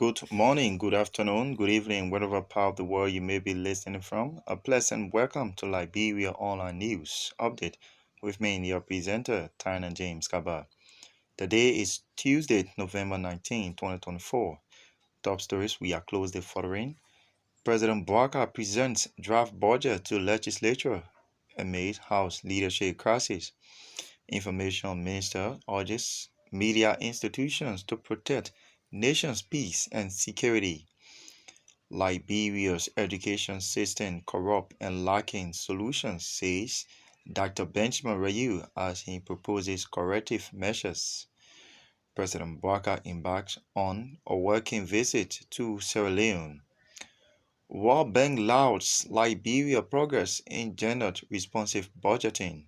Good morning, good afternoon, good evening, whatever part of the world you may be listening from. A pleasant welcome to Liberia Online News Update with me, your presenter, Taina James Karbah. Today is Tuesday, November 19, 2024. Top stories we are closely following. President Bouaka presents draft budget to legislature amid House leadership crisis. Information Minister urges media institutions to protect nation's peace and security. Liberia's education system corrupt and lacking solutions, says Dr. Benjamin Rayu as he proposes corrective measures. President Bouaka embarks on a working visit to Sierra Leone. World Bank lauds Liberia progress in gender-responsive budgeting.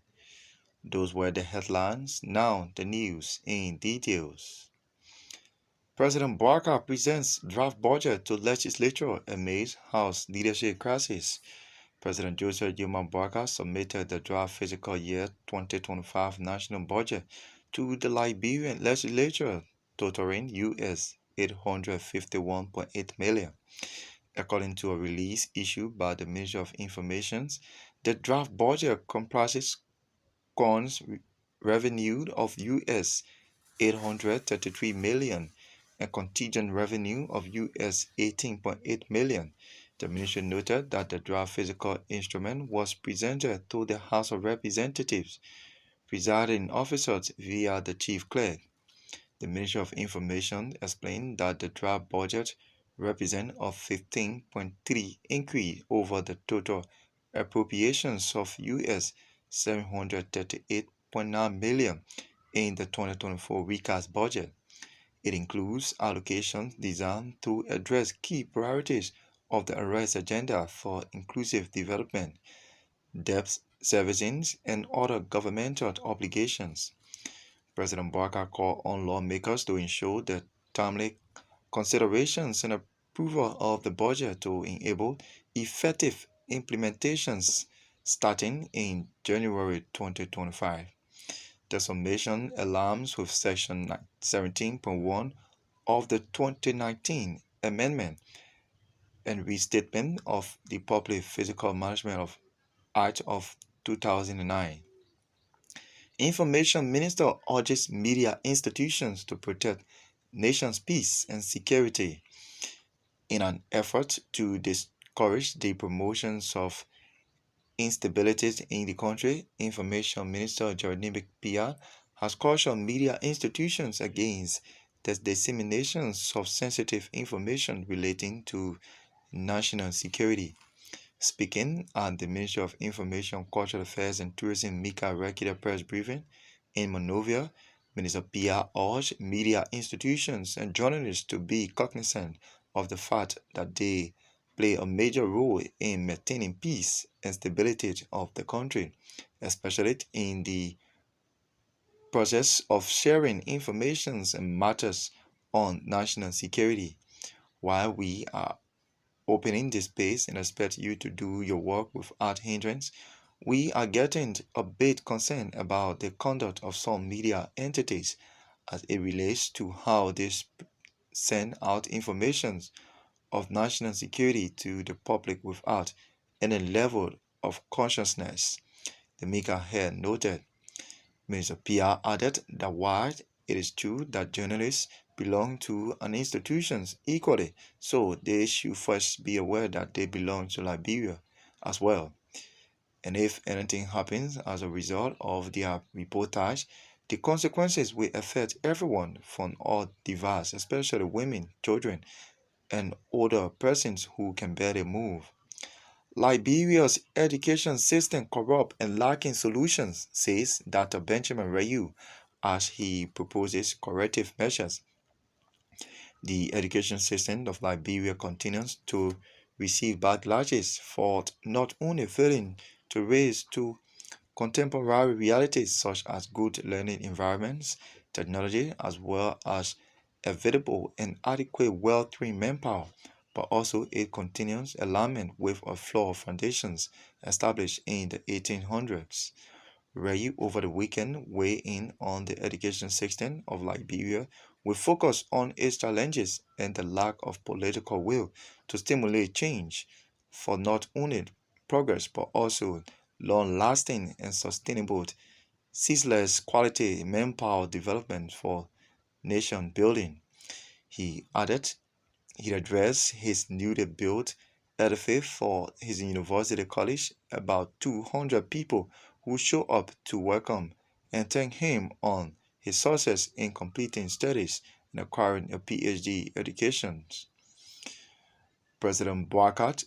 Those were the headlines, now the news in details. President Bouaka presents draft budget to legislature amid House leadership crisis. President Joseph Yuma Bouaka submitted the draft fiscal year 2025 national budget to the Liberian legislature, totaling US 851.8 million. According to a release issued by the Ministry of Information, the draft budget comprises cons revenue of US 833 million and contingent revenue of US 18.8 million. The ministry noted that the draft fiscal instrument was presented to the House of Representatives presiding officers via the chief clerk. The Ministry of Information explained that the draft budget represents a 15.3 increase over the total appropriations of US 738.9 million in the 2024 recast budget. It includes allocations designed to address key priorities of the Arrest Agenda for Inclusive Development, debt servicing, and other governmental obligations. President Bouaka called on lawmakers to ensure the timely considerations and approval of the budget to enable effective implementations starting in January 2025. The summation aligns with Section 17.1 of the 2019 Amendment and Restatement of the Public Physical Management Act of 2009. Information Minister urges media institutions to protect nation's peace and security in an effort to discourage the promotions of instabilities in the country. Information Minister Jeremy Pia has cautioned media institutions against the dissemination of sensitive information relating to national security. Speaking at the Ministry of Information, Cultural Affairs and Tourism Mika Rekita press briefing in Monrovia, Minister Pia urged media institutions and journalists to be cognizant of the fact that they play a major role in maintaining peace and stability of the country, especially in the process of sharing information and matters on national security. While we are opening this space and expect you to do your work without hindrance, we are getting a bit concerned about the conduct of some media entities as it relates to how they send out information of national security to the public without any level of consciousness, the Mika head noted. Mr. Pia added that while it is true that journalists belong to an institution equally, so they should first be aware that they belong to Liberia as well. And if anything happens as a result of their reportage, the consequences will affect everyone from all diverse, especially women, children, and older persons who can barely move. Liberia's education system corrupt and lacking solutions, says Dr. Benjamin Rayu, as he proposes corrective measures. The education system of Liberia continues to receive backlashes for not only failing to raise to contemporary realities such as good learning environments, technology, as well as available and adequate well-trained manpower, but also it continues alignment with a flawed foundations established in the 1800s. Rayu over the weekend weighed in on the education system of Liberia, We focus on its challenges and the lack of political will to stimulate change for not only progress but also long-lasting and sustainable, ceaseless quality manpower development for nation building. He added he addressed his newly built edifice for his university college, about 200 people who show up to welcome and thank him on his success in completing studies and acquiring a PhD education. President Boakat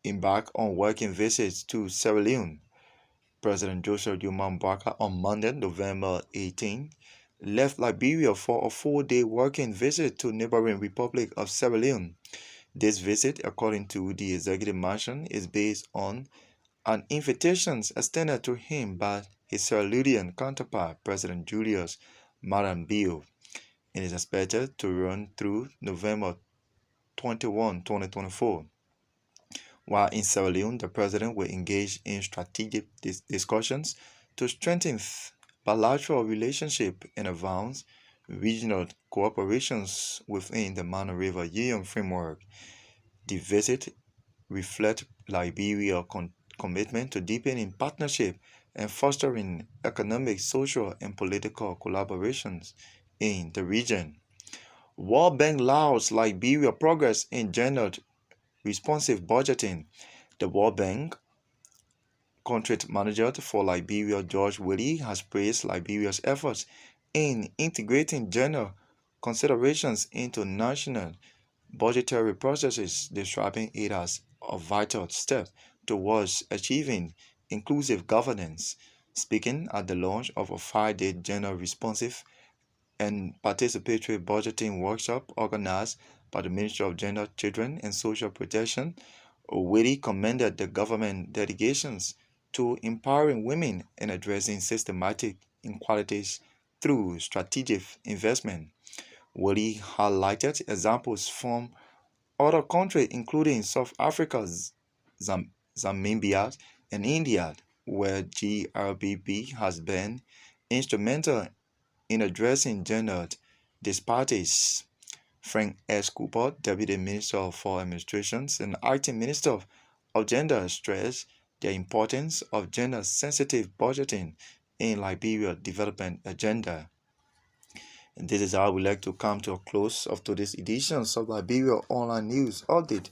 embarked on working visits to Sierra Leone. President Joseph Duman Boakat on Monday, November 18, left Liberia for a 4-day working visit to neighboring Republic of Sierra Leone. This visit, according to the executive mansion, is based on an invitation extended to him by his Sierra Leonean counterpart, President Julius Marambio, and is expected to run through November 21, 2024. While in Sierra Leone, the president will engage in strategic discussions to strengthen bilateral relationship and advance regional cooperations within the Mano River Union framework. The visit reflects Liberia's commitment to deepening partnership and fostering economic, social, and political collaborations in the region. World Bank lauds Liberia progress in gender responsive budgeting. The World Bank country manager for Liberia, George Willie, has praised Liberia's efforts in integrating gender considerations into national budgetary processes, describing it as a vital step towards achieving inclusive governance. Speaking at the launch of a 5-day gender responsive and participatory budgeting workshop organized by the Ministry of Gender, Children, and Social Protection, Oweri commended the government dedications to empowering women and addressing systematic inequalities through strategic investment. Wodi highlighted examples from other countries, including South Africa, Zambia, and India, where GRBB has been instrumental in addressing gender disparities. Frank S. Cooper, Deputy Minister for Administrations and Acting Minister of Gender, stressed the importance of gender-sensitive budgeting in Liberia development agenda. And this is how we like to come to a close of today's edition of Liberia Online News Update